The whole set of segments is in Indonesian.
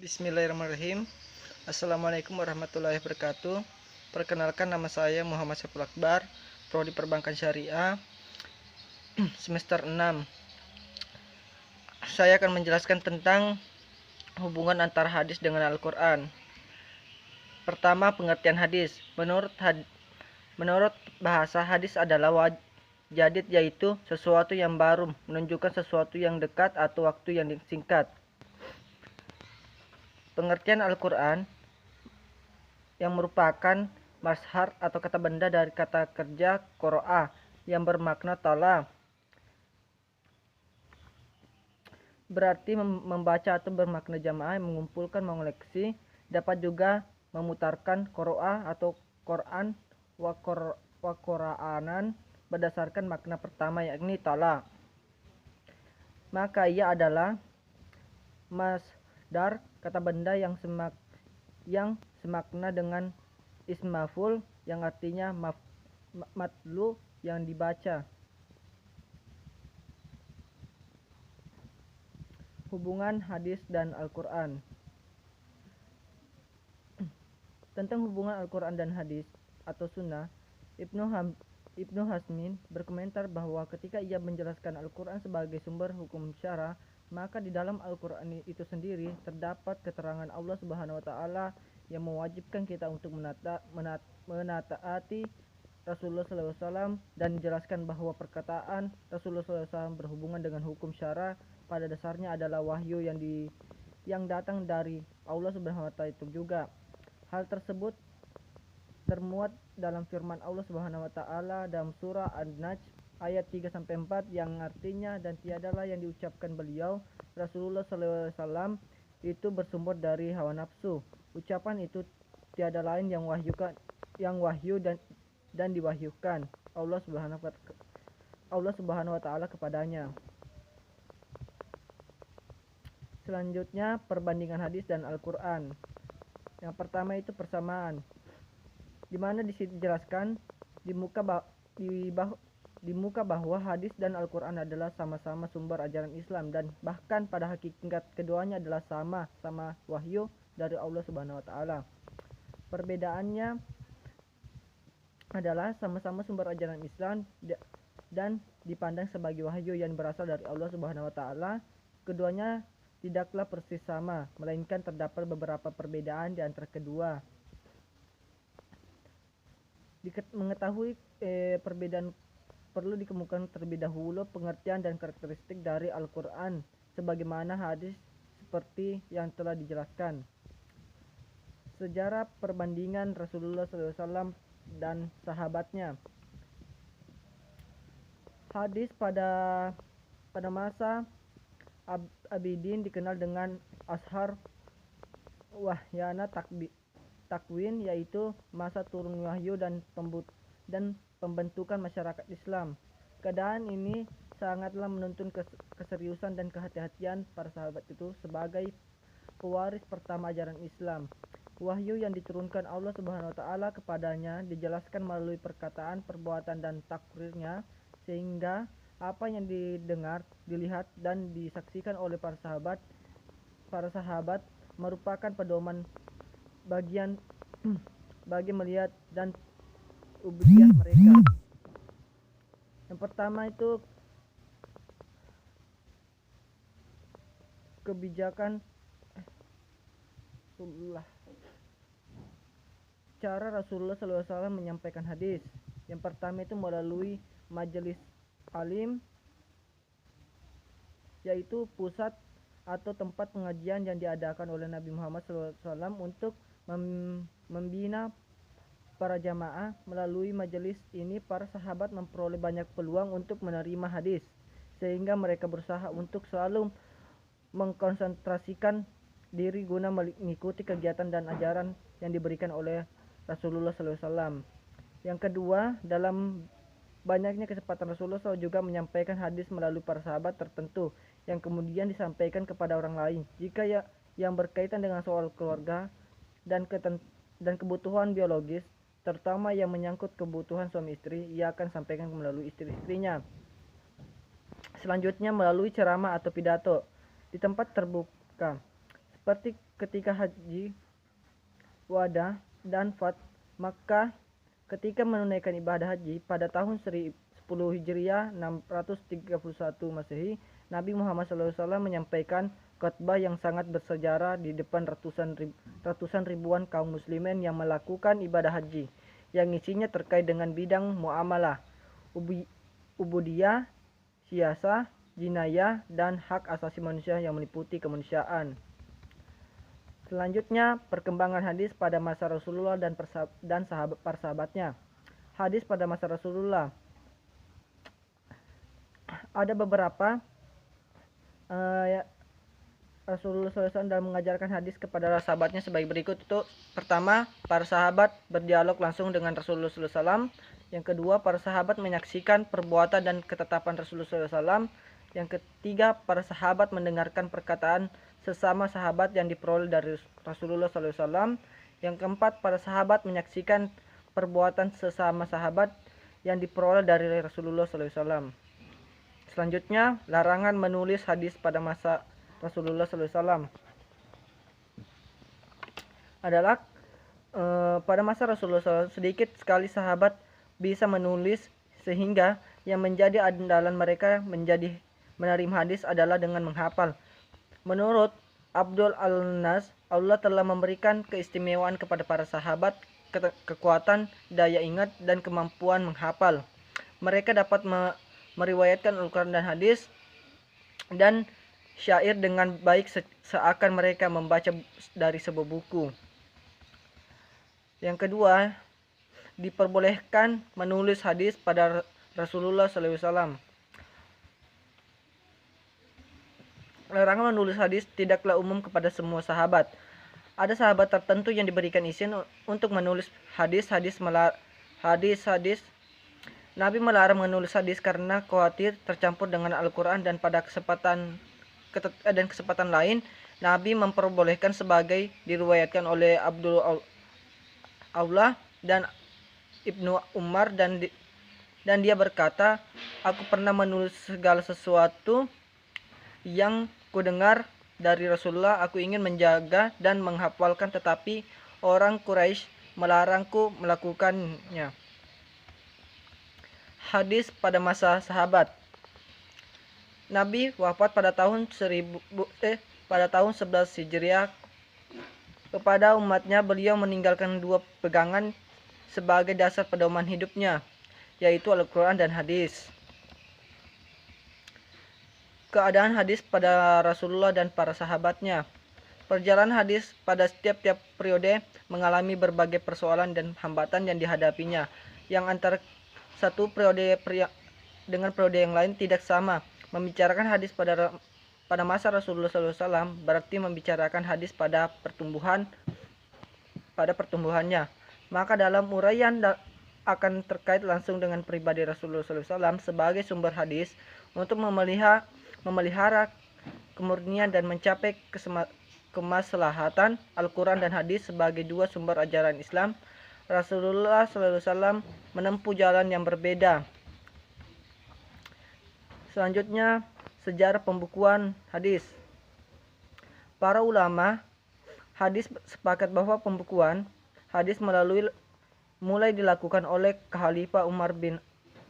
Bismillahirrahmanirrahim. Assalamualaikum warahmatullahi wabarakatuh. Perkenalkan, nama saya Muhammad Saiful Akbar, Prodi Perbankan Syariah, semester 6. Saya akan menjelaskan tentang hubungan antara hadis dengan Al-Quran. Pertama, pengertian hadis. Menurut bahasa, hadis adalah jadid, yaitu sesuatu yang baru, menunjukkan sesuatu yang dekat atau waktu yang singkat. Pengertian Al-Quran yang merupakan mazhar atau kata benda dari kata kerja qoro'ah yang bermakna tala, berarti membaca atau bermakna jamaah, mengumpulkan, mengoleksi. Dapat juga memutarkan qoro'ah atau Quran wa Qur'anan berdasarkan makna pertama, yakni tala. Maka ia adalah masdar, kata benda yang semakna dengan ism maf'ul yang artinya matlu, yang dibaca. Hubungan hadis dan Al-Quran. Tentang hubungan Al-Quran dan hadis atau sunnah, Ibnu Hazmin berkomentar bahwa ketika ia menjelaskan Al-Quran sebagai sumber hukum syara, maka di dalam Al-Quran itu sendiri terdapat keterangan Allah Subhanahu wa Ta'ala yang mewajibkan kita untuk menaati Rasulullah SAW, dan menjelaskan bahwa perkataan Rasulullah SAW berhubungan dengan hukum syara pada dasarnya adalah wahyu yang datang dari Allah Subhanahu wa Ta'ala itu juga. Hal tersebut termuat dalam firman Allah Subhanahu wa Ta'ala dalam surah An-Najm ayat 3-4 yang artinya, dan tiadalah yang diucapkan beliau Rasulullah SAW itu bersumber dari hawa nafsu. Ucapan itu tiada lain yang wahyu dan diwahyukan Allah Subhanahu wa Ta'ala kepadanya. Selanjutnya, perbandingan hadis dan Al-Quran. Yang pertama itu persamaan, di mana di sini dijelaskan di muka bahwa hadis dan Al-Quran adalah sama-sama sumber ajaran Islam, dan bahkan pada hakikat keduanya adalah sama wahyu dari Allah Subhanahu wa Ta'ala. Perbedaannya adalah sama-sama sumber ajaran Islam dan dipandang sebagai wahyu yang berasal dari Allah Subhanahu wa Ta'ala. Keduanya tidaklah persis sama, melainkan terdapat beberapa perbedaan di antara kedua. Mengetahui perbedaan, perlu dikemukakan terlebih dahulu pengertian dan karakteristik dari Al-Quran sebagaimana hadis seperti yang telah dijelaskan. Sejarah perbandingan Rasulullah SAW dan sahabatnya. Hadis pada masa Abidin dikenal dengan ashar wahyana takwin, yaitu masa turun wahyu dan pembentukan masyarakat Islam. Keadaan ini sangatlah menuntun keseriusan dan kehati-hatian para sahabat itu sebagai pewaris pertama ajaran Islam. Wahyu yang diturunkan Allah Subhanahu wa Ta'ala kepadanya dijelaskan melalui perkataan, perbuatan, dan takrirnya, sehingga apa yang didengar, dilihat, dan disaksikan oleh para sahabat merupakan pedoman bagi melihat dan ubudiyah mereka. Yang pertama itu kebijakan cara Rasulullah SAW menyampaikan hadis. Yang pertama itu melalui majelis alim, yaitu pusat atau tempat pengajian yang diadakan oleh Nabi Muhammad SAW untuk membina para jamaah. Melalui majelis ini para sahabat memperoleh banyak peluang untuk menerima hadis, sehingga mereka berusaha untuk selalu mengkonsentrasikan diri guna mengikuti kegiatan dan ajaran yang diberikan oleh Rasulullah SAW. Yang kedua, dalam banyaknya kesempatan Rasulullah SAW juga menyampaikan hadis melalui para sahabat tertentu yang kemudian disampaikan kepada orang lain. Jika yang berkaitan dengan soal keluarga dan kebutuhan biologis, terutama yang menyangkut kebutuhan suami istri, ia akan sampaikan melalui istri-istrinya. Selanjutnya, melalui ceramah atau pidato di tempat terbuka, seperti ketika haji wada dan fat, maka ketika menunaikan ibadah haji pada tahun 10 Hijriah 631 Masehi, Nabi Muhammad SAW menyampaikan khutbah yang sangat bersejarah di depan ratusan ribuan kaum muslimin yang melakukan ibadah haji, yang isinya terkait dengan bidang muamalah, ubudiyah, siasah, jinayah, dan hak asasi manusia yang meliputi kemanusiaan. Selanjutnya, perkembangan hadis pada masa Rasulullah dan para sahabatnya. Hadis pada masa Rasulullah. Ada beberapa Rasulullah SAW dalam mengajarkan hadis kepada sahabatnya sebagai berikut. Itu pertama, para sahabat berdialog langsung dengan Rasulullah SAW. Yang kedua, para sahabat menyaksikan perbuatan dan ketetapan Rasulullah SAW. Yang ketiga, para sahabat mendengarkan perkataan sesama sahabat yang diperoleh dari Rasulullah SAW. Yang keempat, para sahabat menyaksikan perbuatan sesama sahabat yang diperoleh dari Rasulullah SAW. Selanjutnya, larangan menulis hadis pada masa Rasulullah SAW adalah pada masa Rasulullah SAW sedikit sekali sahabat bisa menulis, sehingga yang menjadi andalan mereka menjadi menerima hadis adalah dengan menghafal. Menurut Abdul Al-Nas, Allah telah memberikan keistimewaan kepada para sahabat kekuatan daya ingat dan kemampuan menghafal. Mereka dapat meriwayatkan Al-Quran dan hadis dan syair dengan baik seakan mereka membaca dari sebuah buku. Yang kedua, diperbolehkan menulis hadis pada Rasulullah SAW. Larangan menulis hadis tidaklah umum kepada semua sahabat. Ada sahabat tertentu yang diberikan izin untuk menulis hadis. Nabi melarang menulis hadis karena khawatir tercampur dengan Al-Quran, dan pada kesempatan lain Nabi memperbolehkan sebagai diriwayatkan oleh Abdul Allah dan Ibnu Umar, dan dia berkata, aku pernah menulis segala sesuatu yang kudengar dari Rasulullah. Aku ingin menjaga dan menghafalkan, tetapi orang Quraisy melarangku melakukannya. Hadis pada masa sahabat. Nabi wafat pada tahun 11 Hijriah. Kepada umatnya beliau meninggalkan dua pegangan sebagai dasar pedoman hidupnya, yaitu Al-Quran dan hadis. Keadaan hadis pada Rasulullah dan para sahabatnya. Perjalanan hadis pada setiap periode mengalami berbagai persoalan dan hambatan yang dihadapinya, yang antara satu periode dengan periode yang lain tidak sama. Membicarakan hadis pada masa Rasulullah SAW berarti membicarakan hadis pada pertumbuhannya. Maka dalam uraian akan terkait langsung dengan pribadi Rasulullah SAW sebagai sumber hadis untuk memelihara kemurnian dan mencapai kemaslahatan Al-Quran dan hadis sebagai dua sumber ajaran Islam. Rasulullah SAW menempuh jalan yang berbeda. Selanjutnya, sejarah pembukuan hadis. Para ulama hadis sepakat bahwa pembukuan hadis mulai dilakukan oleh Khalifah Umar bin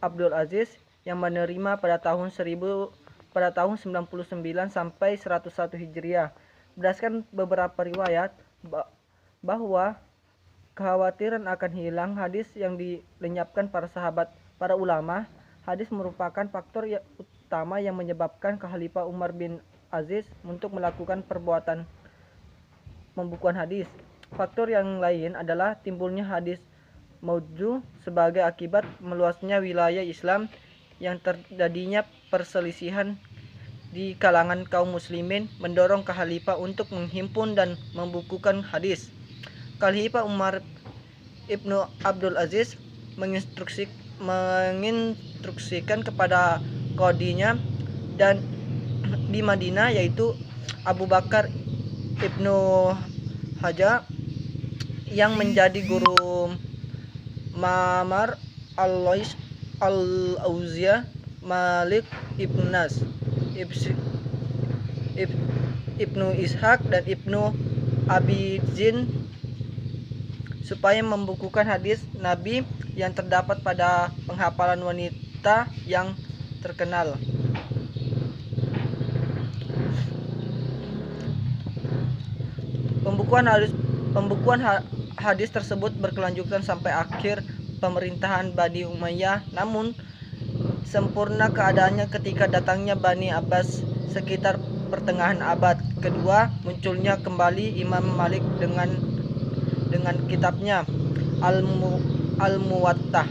Abdul Aziz yang menerima pada tahun 99 sampai 101 Hijriah. Berdasarkan beberapa riwayat bahwa kekhawatiran akan hilang hadis yang dilenyapkan para ulama, hadis merupakan faktor utama yang menyebabkan Khalifah Umar bin Aziz untuk melakukan perbuatan pembukuan hadis. Faktor yang lain adalah timbulnya hadis maudhu sebagai akibat meluasnya wilayah Islam yang terjadinya perselisihan di kalangan kaum muslimin mendorong Khalifah untuk menghimpun dan membukukan hadis. Khalifah Umar Ibnu Abdul Aziz menginstruksikan kepada qadinya dan di Madinah, yaitu Abu Bakar Ibnu Hajar, yang menjadi guru Ma'mar al-Lais al-Auziyah, Malik Ibn Nas, Ibnu Ishaq dan Ibnu Abidin supaya membukukan hadis Nabi yang terdapat pada penghafalan wanita yang terkenal. Pembukuan hadis tersebut berkelanjutan sampai akhir pemerintahan Bani Umayyah, namun sempurna keadaannya ketika datangnya Bani Abbas sekitar pertengahan abad kedua. Munculnya kembali Imam Malik dengan kitabnya Al-Muwattah,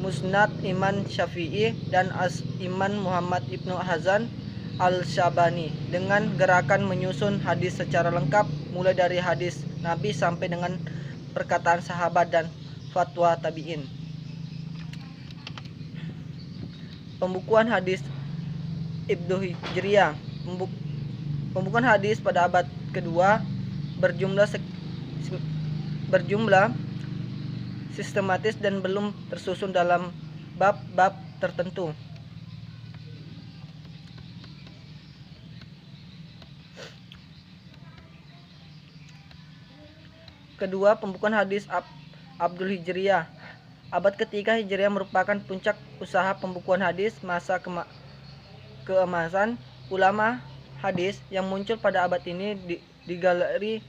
Musnad Imam Syafi'i, dan Imam Muhammad Ibnu Hazan Al-Syabani dengan gerakan menyusun hadis secara lengkap mulai dari hadis Nabi sampai dengan perkataan sahabat dan fatwa tabi'in. Pembukuan hadis Ibnu Hijriyah. Pembukuan hadis pada abad kedua berjumlah sistematis dan belum tersusun dalam bab-bab tertentu. Kedua, pembukuan hadis Abdul Hijriyah. Abad ketiga Hijriah merupakan puncak usaha pembukuan hadis. Masa keemasan ulama hadis yang muncul pada abad ini di galeri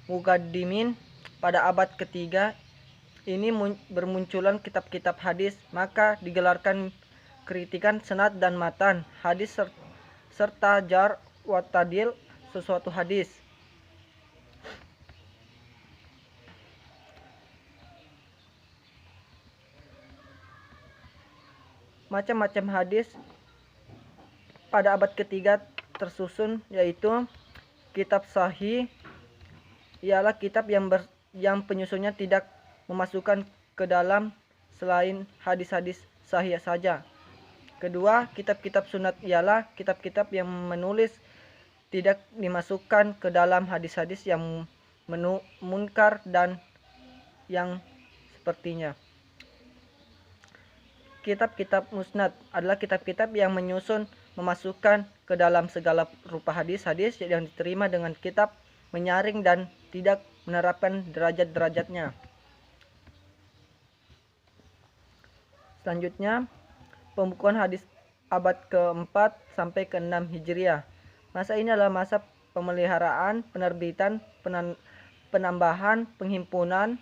Muqaddimin. Pada abad ketiga ini bermunculan kitab-kitab hadis, maka digelarkan kritikan sanad dan matan hadis serta jar wa ta'dil sesuatu hadis. Macam-macam hadis pada abad ketiga tersusun, yaitu kitab sahih ialah kitab yang penyusunnya tidak memasukkan ke dalam selain hadis-hadis sahih saja. Kedua, kitab-kitab sunat ialah kitab-kitab yang menulis tidak dimasukkan ke dalam hadis-hadis yang munkar dan yang sepertinya. Kitab-kitab musnad adalah kitab-kitab yang menyusun memasukkan ke dalam segala rupa hadis-hadis yang diterima dengan kitab, menyaring dan tidak menerapkan derajat-derajatnya. Selanjutnya, pembukuan hadis abad ke-4 sampai ke-6 Hijriah. Masa ini adalah masa pemeliharaan, penerbitan, penambahan, penghimpunan,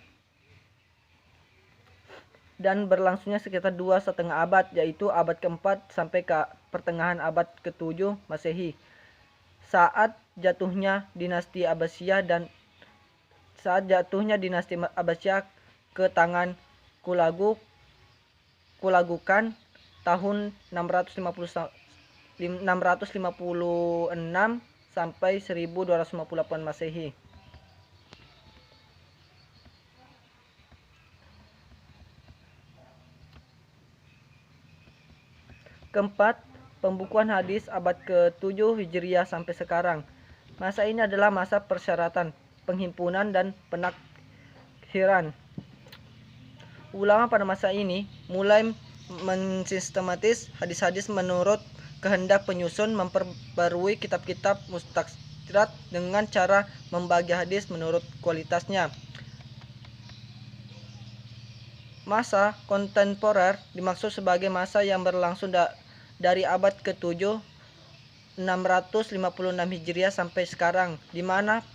dan berlangsungnya sekitar 2,5 abad, yaitu abad ke-4 sampai ke pertengahan abad ke-7 Masehi. Saat jatuhnya dinasti Abbasiyah ke tangan Kulagukan tahun 656 sampai 1258 Masehi. Keempat, pembukuan hadis abad ke-7 Hijriah sampai sekarang. Masa ini adalah masa persyaratan, penghimpunan, dan penakhiran. Ulama pada masa ini mulai mensistematis hadis-hadis menurut kehendak penyusun, memperbarui kitab-kitab mustakhirat dengan cara membagi hadis menurut kualitasnya. Masa kontemporer dimaksud sebagai masa yang berlangsung dari abad ke-7 656 Hijriah sampai sekarang, di mana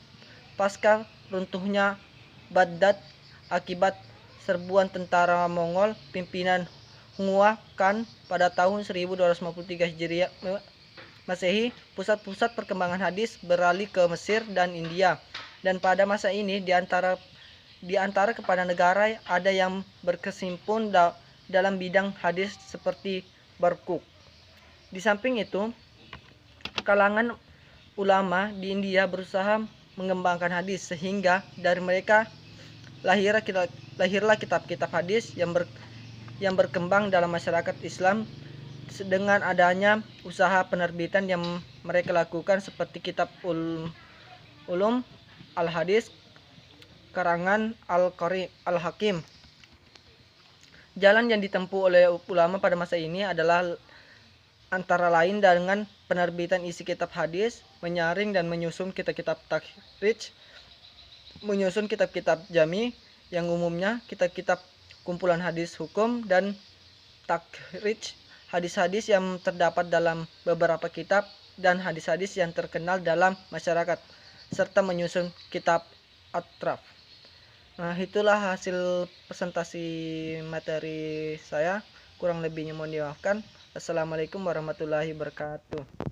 pasca runtuhnya Baghdad akibat serbuan tentara Mongol pimpinan Hua Khan pada tahun 1253 Hijriah Masehi, pusat-pusat perkembangan hadis beralih ke Mesir dan India. Dan pada masa ini di antara kepala negara ada yang berkesimpun dalam bidang hadis seperti Barkuk. Di samping itu, kalangan ulama di India berusaha mengembangkan hadis, sehingga dari mereka lahirlah kitab-kitab hadis yang berkembang dalam masyarakat Islam dengan adanya usaha penerbitan yang mereka lakukan, seperti kitab Ulum Al-Hadis karangan Al-Hakim. Jalan yang ditempuh oleh ulama pada masa ini adalah antara lain dengan penerbitan isi kitab hadis, menyaring dan menyusun kitab-kitab takhrij, menyusun kitab-kitab jami yang umumnya kitab-kitab kumpulan hadis hukum dan takhrij hadis-hadis yang terdapat dalam beberapa kitab dan hadis-hadis yang terkenal dalam masyarakat, serta menyusun kitab atraf. Nah, itulah hasil presentasi materi saya. Kurang lebihnya mohon dimaafkan. Assalamualaikum warahmatullahi wabarakatuh.